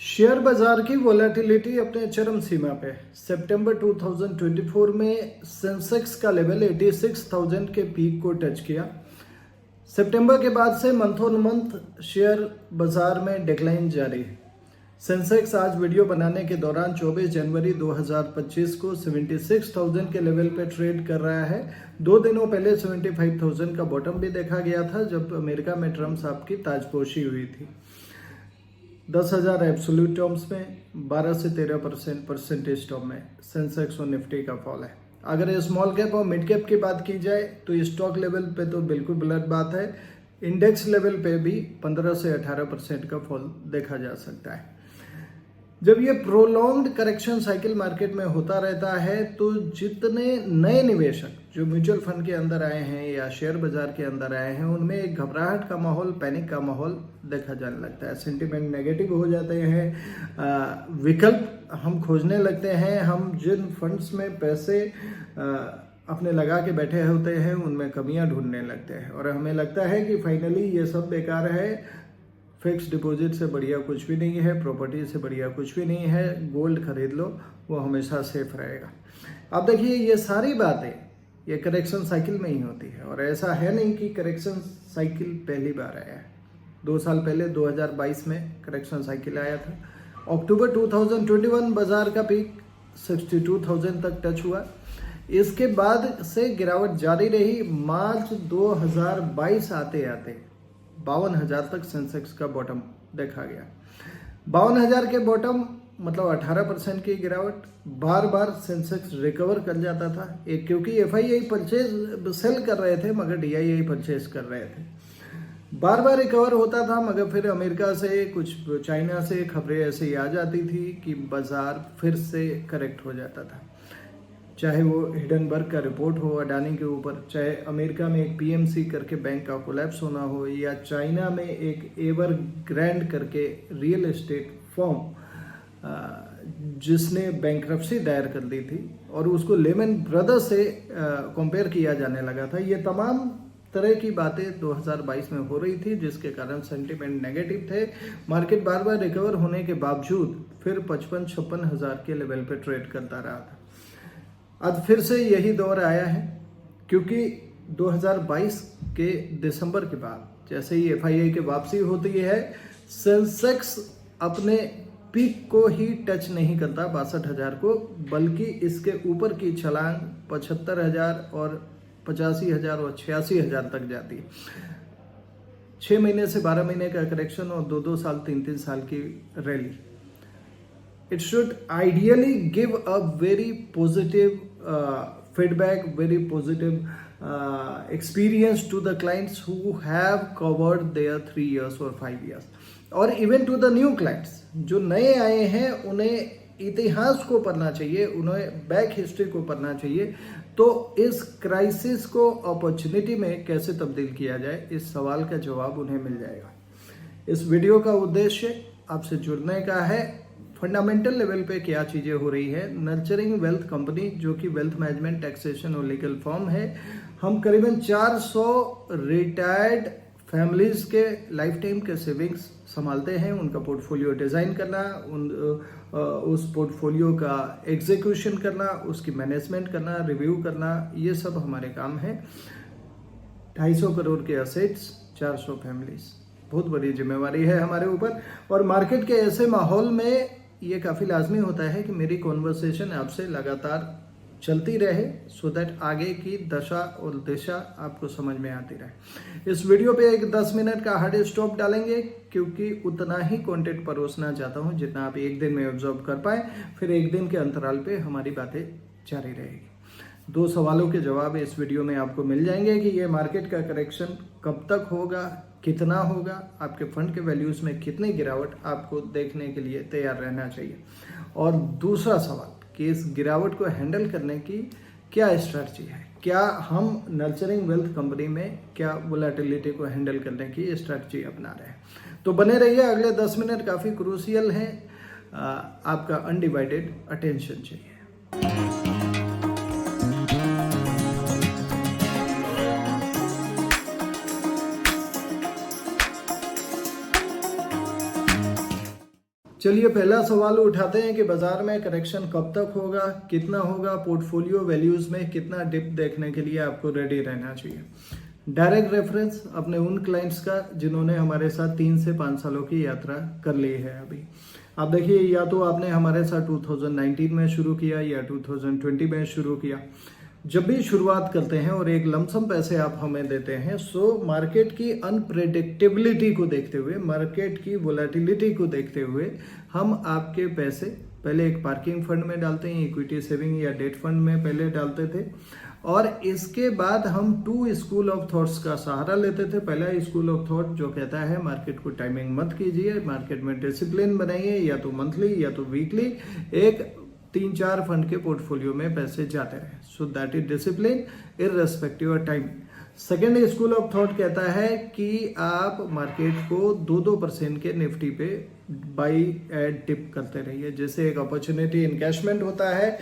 Share बाजार की volatility अपने चरम सीमा पे। सितंबर 2024 में सेंसेक्स का लेवल 86,000 के पीक को टच किया। सितंबर के बाद से मंथ ऑन मंथ शेयर बाजार में डिक्लाइन जारी है। सेंसेक्स आज वीडियो बनाने के दौरान 24 जनवरी 2025 को 76,000 के लेवल पे ट्रेड कर रहा है। 2 दिनों पहले 75,000 का बॉटम भी देखा गया था जब अमेरिका में ट्रम्प साहब की ताजपोशी हुई थी। 10,000 एब्सोल्यूट टर्म्स में 12 से 13% परसेंटेज टर्म में सेंसेक्स और निफ्टी का फॉल है। अगर स्मॉल कैप और मिड कैप की बात की जाए तो स्टॉक लेवल पे तो बिल्कुल गलत बात है। इंडेक्स लेवल पे भी 15 से 18% का फॉल देखा जा सकता है। जब ये प्रोलॉन्ग्ड करेक्शन साइकिल मार्केट में होता रहता है तो जितने नए निवेशक जो म्यूचुअल फंड के अंदर आए हैं या शेयर बाजार के अंदर आए हैं उनमें एक घबराहट का माहौल, पैनिक का माहौल देखा जाने लगता है। सेंटिमेंट नेगेटिव हो जाते हैं, विकल्प हम खोजने लगते हैं। हम जिन फंड्स में पैसे अपने लगा के बैठे होते हैं उनमें कमियां ढूंढने लगते हैं और हमें लगता है कि फाइनली ये सब बेकार है। फिक्स डिपॉजिट से बढ़िया कुछ भी नहीं है, प्रॉपर्टी से बढ़िया कुछ भी नहीं है, गोल्ड खरीद लो, वो हमेशा सेफ रहेगा। अब देखिए ये सारी बातें ये करेक्शन साइकिल में ही होती है और ऐसा है नहीं कि करेक्शन साइकिल पहली बार आया है। 2 साल पहले 2022 में करेक्शन साइकिल आया था। अक्टूबर 2021 बाजार का पीक 62,000 तक टच हुआ। इसके बाद से गिरावट जारी रही। मार्च 2022 आते आते 52,000 तक सेंसेक्स का बॉटम देखा गया। 52,000 के बॉटम मतलब 18% की गिरावट। बार बार सेंसेक्स रिकवर कर जाता था, एक क्योंकि एफआईआई परचेज सेल कर रहे थे मगर डीआईआई परचेज कर रहे थे। बार बार रिकवर होता था मगर फिर अमेरिका से कुछ चाइना से खबरें ऐसे आ जाती थी कि बाजार फिर से करेक्ट हो जाता था। चाहे वो हिडनबर्ग का रिपोर्ट हो अडानी के ऊपर, चाहे अमेरिका में एक पीएमसी करके बैंक का कोलैप्स होना हो, या चाइना में एक एवरग्रैंड करके रियल एस्टेट फर्म जिसने बैंक्रप्सी दायर कर दी थी और उसको लेमन ब्रदर्स से कंपेयर किया जाने लगा था। ये तमाम तरह की बातें 2022 में हो रही थी जिसके कारण सेंटिमेंट नेगेटिव थे। मार्केट बार बार रिकवर होने के बावजूद फिर 55-56 हज़ार के लेवल पे ट्रेड करता रहा था। आज फिर से यही दौर आया है क्योंकि 2022 के दिसंबर के बाद जैसे ही एफआईआई की वापसी होती है सेंसेक्स अपने पीक को ही टच नहीं करता 62,000 को, बल्कि इसके ऊपर की छलांग 75,000 और 85,000 और 86,000 तक जाती है। 6 महीने से 12 महीने का करेक्शन और 2-2 साल 3-3 साल की rally. It should ideally give a very positive feedback, very positive experience to the clients who have covered their 3 years or 5 years, और even to the new clients जो नए आए हैं उन्हें इतिहास को पढ़ना चाहिए, उन्हें बैक हिस्ट्री को पढ़ना चाहिए। तो इस क्राइसिस को अपॉर्चुनिटी में कैसे तब्दील किया जाए इस सवाल का जवाब उन्हें मिल जाएगा। इस वीडियो का उद्देश्य आपसे जुड़ने का है। फंडामेंटल लेवल पे क्या चीज़ें हो रही है। नर्चरिंग वेल्थ कंपनी जो कि वेल्थ मैनेजमेंट, टैक्सेशन और लीगल फर्म है। हम करीबन 400 रिटायर्ड फैमिलीज के लाइफ टाइम के सेविंग्स संभालते हैं। उनका पोर्टफोलियो डिज़ाइन करना, उस पोर्टफोलियो का एग्जीक्यूशन करना, उसकी मैनेजमेंट करना, रिव्यू करना, ये सब हमारे काम है। 250 करोड़ के असेट्स, 400 फैमिलीज, बहुत बड़ी जिम्मेवारी है हमारे ऊपर। और मार्केट के ऐसे माहौल में ये काफ़ी लाजमी होता है कि मेरी कॉन्वर्सेशन आपसे लगातार चलती रहे सो दैट आगे की दशा और दिशा आपको समझ में आती रहे। इस वीडियो पे एक 10 मिनट का हार्ड स्टॉप डालेंगे क्योंकि उतना ही कंटेंट परोसना चाहता हूँ जितना आप एक दिन में ऑब्जर्व कर पाए। फिर एक दिन के अंतराल पे हमारी बातें जारी रहेगी। 2 सवालों के जवाब इस वीडियो में आपको मिल जाएंगे कि ये मार्केट का करेक्शन कब तक होगा, कितना होगा, आपके फंड के वैल्यूज़ में कितनी गिरावट आपको देखने के लिए तैयार रहना चाहिए। और दूसरा सवाल कि इस गिरावट को हैंडल करने की क्या स्ट्रैटेजी है, क्या हम नर्चरिंग वेल्थ कंपनी में क्या वोलेटिलिटी को हैंडल करने की स्ट्रैटेजी अपना रहे हैं। तो बने रहिए, अगले 10 मिनट काफ़ी क्रूशियल हैं, आपका अनडिवाइडेड अटेंशन चाहिए। चलिए पहला सवाल उठाते हैं कि बाजार में करेक्शन कब तक होगा, कितना होगा, पोर्टफोलियो वैल्यूज में कितना डिप देखने के लिए आपको रेडी रहना चाहिए। डायरेक्ट रेफरेंस अपने उन क्लाइंट्स का जिन्होंने हमारे साथ 3 से 5 सालों की यात्रा कर ली है। अभी आप देखिए, या तो आपने हमारे साथ 2019 में शुरू किया या 2020 में शुरू किया। जब भी शुरुआत करते हैं और एक लमसम पैसे आप हमें देते हैं, सो मार्केट की अनप्रेडिक्टेबिलिटी को देखते हुए, मार्केट की वोलेटिलिटी को देखते हुए हम आपके पैसे पहले एक पार्किंग फंड में डालते हैं, इक्विटी सेविंग या डेट फंड में पहले डालते थे, और इसके बाद हम 2 स्कूल ऑफ थॉट्स का सहारा लेते थे। पहला स्कूल ऑफ थॉट जो कहता है मार्केट को टाइमिंग मत कीजिए, मार्केट में डिसिप्लिन बनाइए, या तो मंथली या तो वीकली एक 3-4 फंड के पोर्टफोलियो में पैसे जाते रहे, so that is discipline irrespective of time. Second school of thought कहता है कि आप मार्केट को 2% के निफ्टी पे बाई एड टिप करते रहिए। जैसे एक अपॉर्चुनिटी इनकैशमेंट होता है,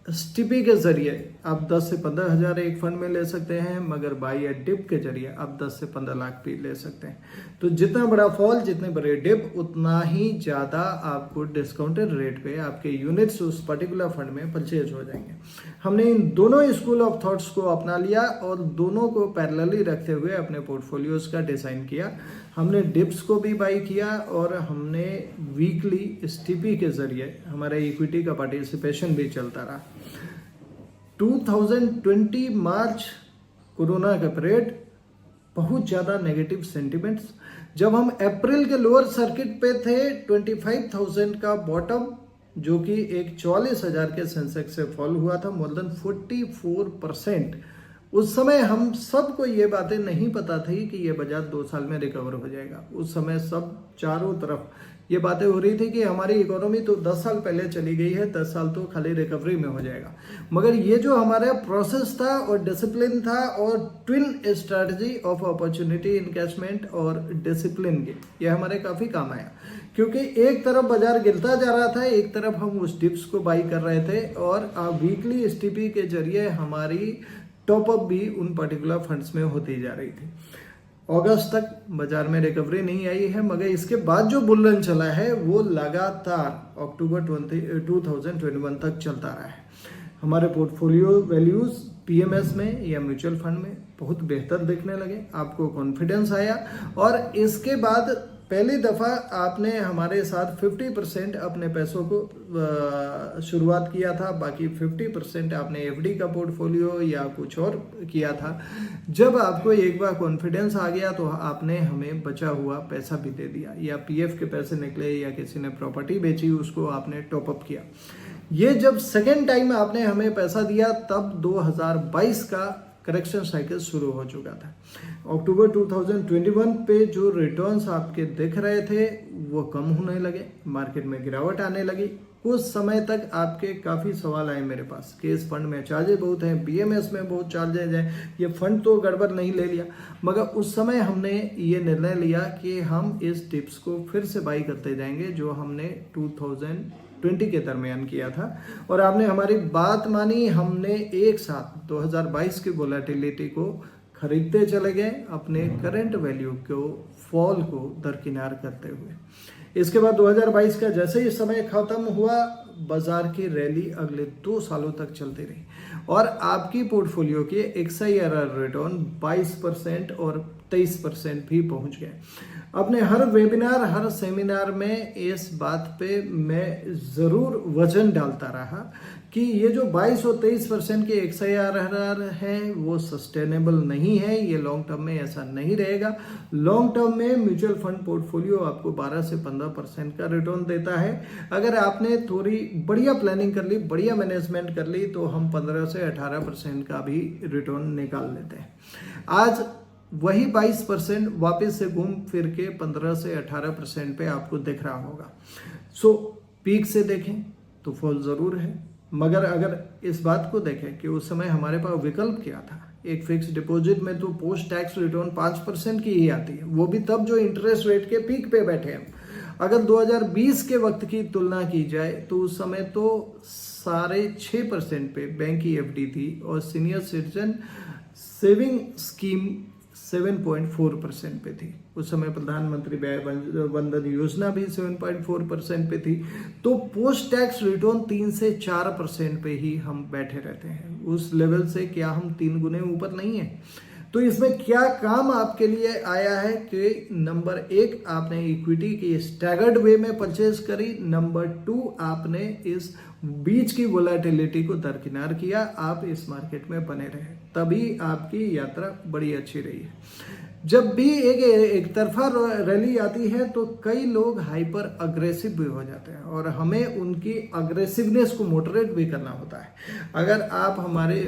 स्टिपी के जरिए आप 10 से 15 हजार एक फंड में ले सकते हैं, मगर बाई एट डिप के जरिए आप 10 से 15 लाख भी ले सकते हैं। तो जितना बड़ा फॉल, जितने बड़े डिप, उतना ही ज्यादा आपको डिस्काउंटेड रेट पे आपके यूनिट्स उस पर्टिकुलर फंड में परचेज हो जाएंगे। हमने इन दोनों स्कूल ऑफ थॉट्स को अपना लिया और दोनों को पैरेलली रखते हुए अपने पोर्टफोलियोज का डिजाइन किया। हमने डिप्स को भी बाई किया और हमने वीकली स्टिपी के जरिए हमारा इक्विटी का पार्टिसिपेशन भी चलता रहा। 2020 मार्च कोरोना का पीरियड, बहुत ज़्यादा नेगेटिव सेंटिमेंट्स। जब हम अप्रैल के लोअर सर्किट पे थे, 25,000 का बॉटम, जो कि एक 44,000 के सेंसेक्स से फॉल हुआ था, मोर देन 44%। उस समय हम सबको ये बातें नहीं पता थी कि ये बाजार 2 साल में रिकवर हो जाएगा। उस समय सब चारों तरफ ये बातें हो रही थी कि हमारी इकोनॉमी तो 10 साल पहले चली गई है, 10 साल तो खाली रिकवरी में हो जाएगा। मगर ये जो हमारा प्रोसेस था और डिसिप्लिन था और twin strategy of opportunity encashment और डिसिप्लिन के, ये हमारे काफ़ी काम आया। क्योंकि एक तरफ बाजार गिरता जा रहा था, एक तरफ हम उस डिप्स को बाई कर रहे थे, और वीकली स्टिपी के जरिए हमारी टॉपअप भी उन पर्टिकुलर फंड्स में होती जा रही थी। अगस्त तक बाजार में रिकवरी नहीं आई है, मगर इसके बाद जो बुल रन चला है वो लगातार अक्टूबर 2021 तक चलता रहा है। हमारे पोर्टफोलियो वैल्यूज पीएमएस में या म्यूचुअल फंड में बहुत बेहतर दिखने लगे, आपको कॉन्फिडेंस आया, और इसके बाद पहली दफ़ा आपने हमारे साथ 50% अपने पैसों को शुरुआत किया था, बाकी 50% आपने एफडी का पोर्टफोलियो या कुछ और किया था। जब आपको एक बार कॉन्फिडेंस आ गया तो आपने हमें बचा हुआ पैसा भी दे दिया, या पीएफ के पैसे निकले या किसी ने प्रॉपर्टी बेची, उसको आपने टॉपअप किया। ये जब सेकेंड टाइम आपने हमें पैसा दिया, तब 2022 का करेक्शन साइकिल शुरू हो चुका था। अक्टूबर 2021 पे जो रिटर्न्स आपके दिख रहे थे वो कम होने लगे, मार्केट में गिरावट आने लगी। कुछ समय तक आपके काफ़ी सवाल आए मेरे पास कि इस फंड में चार्जेस बहुत हैं, पीएमएस में बहुत चार्जेज हैं, ये फंड तो गड़बड़ नहीं ले लिया। मगर उस समय हमने ये निर्णय लिया कि हम इस टिप्स को फिर से बाई करते जाएंगे, जो हमने 2020 के दरमियान किया था, और आपने हमारी बात मानी। हमने एक साथ 2022 की वोलेटिलिटी को खरीदते चले गए, अपने करंट वैल्यू को फॉल को दरकिनार करते हुए। इसके बाद 2022 का जैसे ही समय खत्म हुआ, बाजार की रैली अगले 2 सालों तक चलती रही, और आपकी पोर्टफोलियो के XIRR रिटर्न 22% और 23% भी पहुंच गए। अपने हर वेबिनार, हर सेमिनार में इस बात पे मैं ज़रूर वजन डालता रहा कि ये जो 22 और 23% के XIRR है वो सस्टेनेबल नहीं है, ये लॉन्ग टर्म में ऐसा नहीं रहेगा। लॉन्ग टर्म में म्यूचुअल फंड पोर्टफोलियो आपको 12 से 15% का रिटर्न देता है। अगर आपने थोड़ी बढ़िया प्लानिंग कर ली, बढ़िया मैनेजमेंट कर ली, तो हम 15 से 18% का भी रिटर्न निकाल लेते हैं। आज वही 22% वापस से घूम फिर के 15 से 18% पे आपको दिख रहा होगा। सो पीक से देखें तो फॉल ज़रूर है, मगर अगर इस बात को देखें कि उस समय हमारे पास विकल्प क्या था, एक फिक्स डिपॉजिट में तो पोस्ट टैक्स रिटर्न 5% की ही आती है, वो भी तब जो इंटरेस्ट रेट के पीक पे बैठे हैं। अगर 2020 के वक्त की तुलना की जाए तो उस समय तो 6.5% पे बैंक की एफडी थी, और सीनियर सिटीजन सेविंग स्कीम 7.4% पे थी। उस समय प्रधानमंत्री व्यय बंधन योजना भी 7.4% पे थी। तो पोस्ट टैक्स रिटर्न 3 से 4% पे ही हम बैठे रहते हैं। उस लेवल से क्या हम 3 गुने ऊपर नहीं है? तो इसमें क्या काम आपके लिए आया है कि नंबर 1 आपने इक्विटी की स्टैगर्ड वे में परचेज करी, नंबर 2 आपने इस बीच की वोलेटिलिटी को दरकिनार किया, आप इस मार्केट में बने रहे, तभी आपकी यात्रा बड़ी अच्छी रही है। जब भी एक तरफा रैली आती है तो कई लोग हाइपर अग्रेसिव भी हो जाते हैं और हमें उनकी अग्रेसिवनेस को मोडरेट भी करना होता है। अगर आप हमारे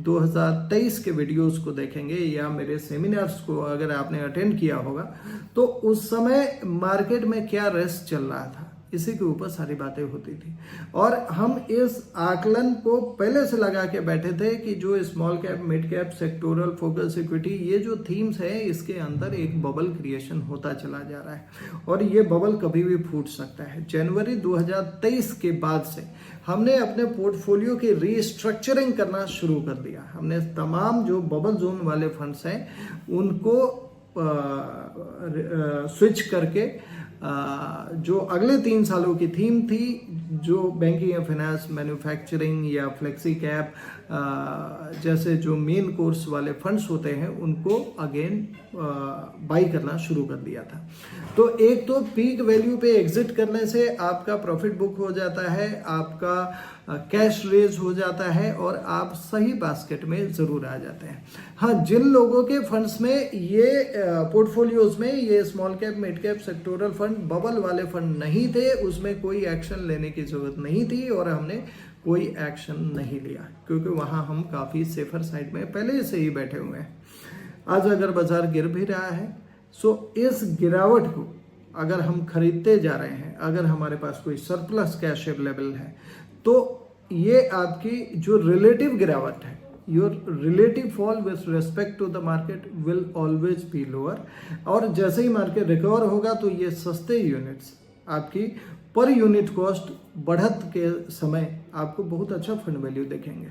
2023 के वीडियोस को देखेंगे या मेरे सेमिनार्स को अगर आपने अटेंड किया होगा तो उस समय मार्केट में क्या रेस चल रहा था, इसी के ऊपर सारी बातें होती थी और हम इस आकलन को पहले से लगा के बैठे थे कि जो small cap, mid cap, sectoral, focus equity, ये जो थीम्स है इसके अंदर एक बबल क्रिएशन होता चला जा रहा है और ये बबल कभी भी फूट सकता है। जनवरी 2023 के बाद से हमने अपने पोर्टफोलियो की रीस्ट्रक्चरिंग करना शुरू कर दिया। हमने तमाम जो बबल जोन वाले फंड्स हैं उनको स्विच करके जो अगले 3 सालों की थीम थी, जो बैंकिंग या फाइनेंस, मैन्युफैक्चरिंग या फ्लेक्सी कैप जैसे जो मेन कोर्स वाले फंड्स होते हैं उनको अगेन बाई करना शुरू कर दिया था। तो एक तो पीक वैल्यू पे एग्जिट करने से आपका प्रॉफिट बुक हो जाता है, आपका कैश रेज हो जाता है और आप सही बास्केट में जरूर आ जाते हैं। हाँ, जिन लोगों के फंड्स में ये पोर्टफोलियोज में ये small cap, mid cap, sectoral fund, bubble वाले फंड नहीं थे, उसमें कोई एक्शन लेने की जरूरत नहीं थी और हमने कोई एक्शन नहीं लिया क्योंकि वहां हम काफी सेफर साइड में पहले से ही बैठे हुए हैं। आज अगर बाजार गिर भी रहा है सो इस गिरावट को अगर हम खरीदते जा रहे हैं, अगर हमारे पास कोई सरप्लस कैश अवेलेबल है तो ये आपकी जो रिलेटिव गिरावट है, your relative fall with respect to the market will always be lower और जैसे ही मार्केट रिकवर होगा तो ये सस्ते यूनिट्स आपकी पर यूनिट कॉस्ट बढ़त के समय आपको बहुत अच्छा फंड वैल्यू देखेंगे।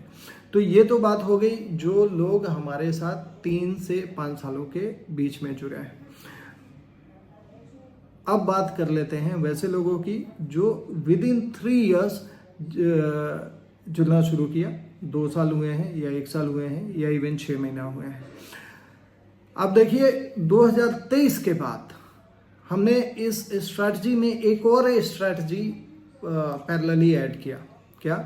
तो ये तो बात हो गई जो लोग हमारे साथ 3 से 5 सालों के बीच में जुड़े हैं। अब बात कर लेते हैं वैसे लोगों की जो विद इन 3 इयर्स जुड़ना शुरू किया, 2 साल हुए हैं या 1 साल हुए हैं या इवन 6 महीना हुए हैं। अब देखिए 2023 के बाद हमने इस स्ट्रैटेजी में एक और स्ट्रैटेजी पैरेलली ऐड किया। क्या?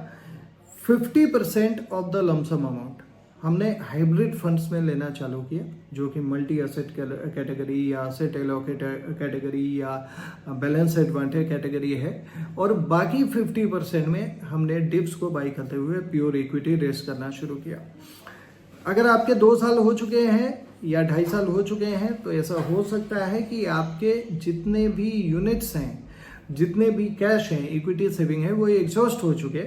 50% ऑफ द लमसम अमाउंट हमने हाइब्रिड फंड्स में लेना चालू किया, जो कि मल्टी एसेट कैटेगरी या एसेट एलोकेट कैटेगरी या बैलेंस एडवांटेज कैटेगरी है और बाकी 50% में हमने डिप्स को बाई करते हुए प्योर इक्विटी रेस करना शुरू किया। अगर आपके 2 साल हो चुके हैं या 2.5 साल हो चुके हैं तो ऐसा हो सकता है कि आपके जितने भी यूनिट्स हैं, जितने भी कैश हैं, इक्विटी सेविंग है, वो एग्जॉस्ट हो चुके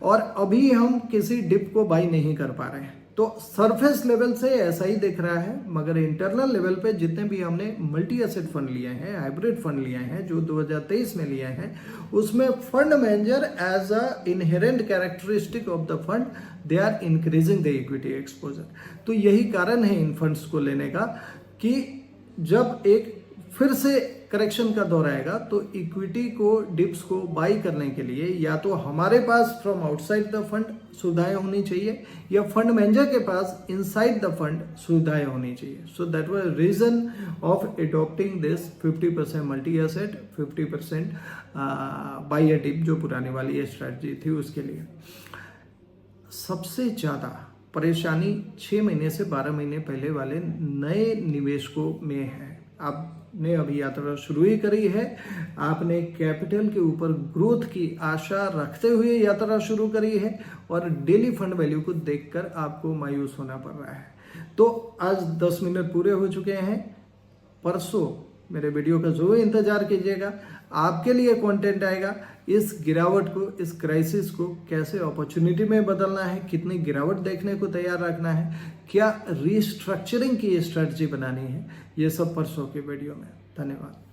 और अभी हम किसी डिप को बाई नहीं कर पा रहे हैं। तो सरफेस लेवल से ऐसा ही दिख रहा है, मगर इंटरनल लेवल पे जितने भी हमने मल्टी एसेट फंड लिए हैं, हाइब्रिड फंड लिए हैं, जो 2023 में लिए हैं, उसमें fund manager as a inherent characteristic of the fund they are increasing the equity exposure. तो यही कारण है इन फंड्स को लेने का कि जब एक फिर से करेक्शन का दौर आएगा तो इक्विटी को, डिप्स को बाई करने के लिए या तो हमारे पास फ्रॉम आउटसाइड द फंड सुविधाएं होनी चाहिए या फंड मैनेजर के पास इनसाइड द फंड सुविधाएं होनी चाहिए। So that was reason of adopting this 50% multi asset, 50% buy a dip, जो पुरानी वाली स्ट्रैटेजी थी उसके लिए। सबसे ज्यादा परेशानी 6 महीने से 12 महीने पहले वाले नए निवेशकों में है। आपने अभी यात्रा शुरू ही करी है, आपने कैपिटल के ऊपर ग्रोथ की आशा रखते हुए यात्रा शुरू करी है और डेली फंड वैल्यू को देखकर आपको मायूस होना पड़ रहा है। तो आज 10 मिनट पूरे हो चुके हैं। परसों मेरे वीडियो का जरूर इंतजार कीजिएगा, आपके लिए कंटेंट आएगा। इस गिरावट को, इस क्राइसिस को कैसे अपॉर्चुनिटी में बदलना है, कितनी गिरावट देखने को तैयार रखना है, क्या रीस्ट्रक्चरिंग की स्ट्रेटजी बनानी है, ये सब परसों के वीडियो में। धन्यवाद।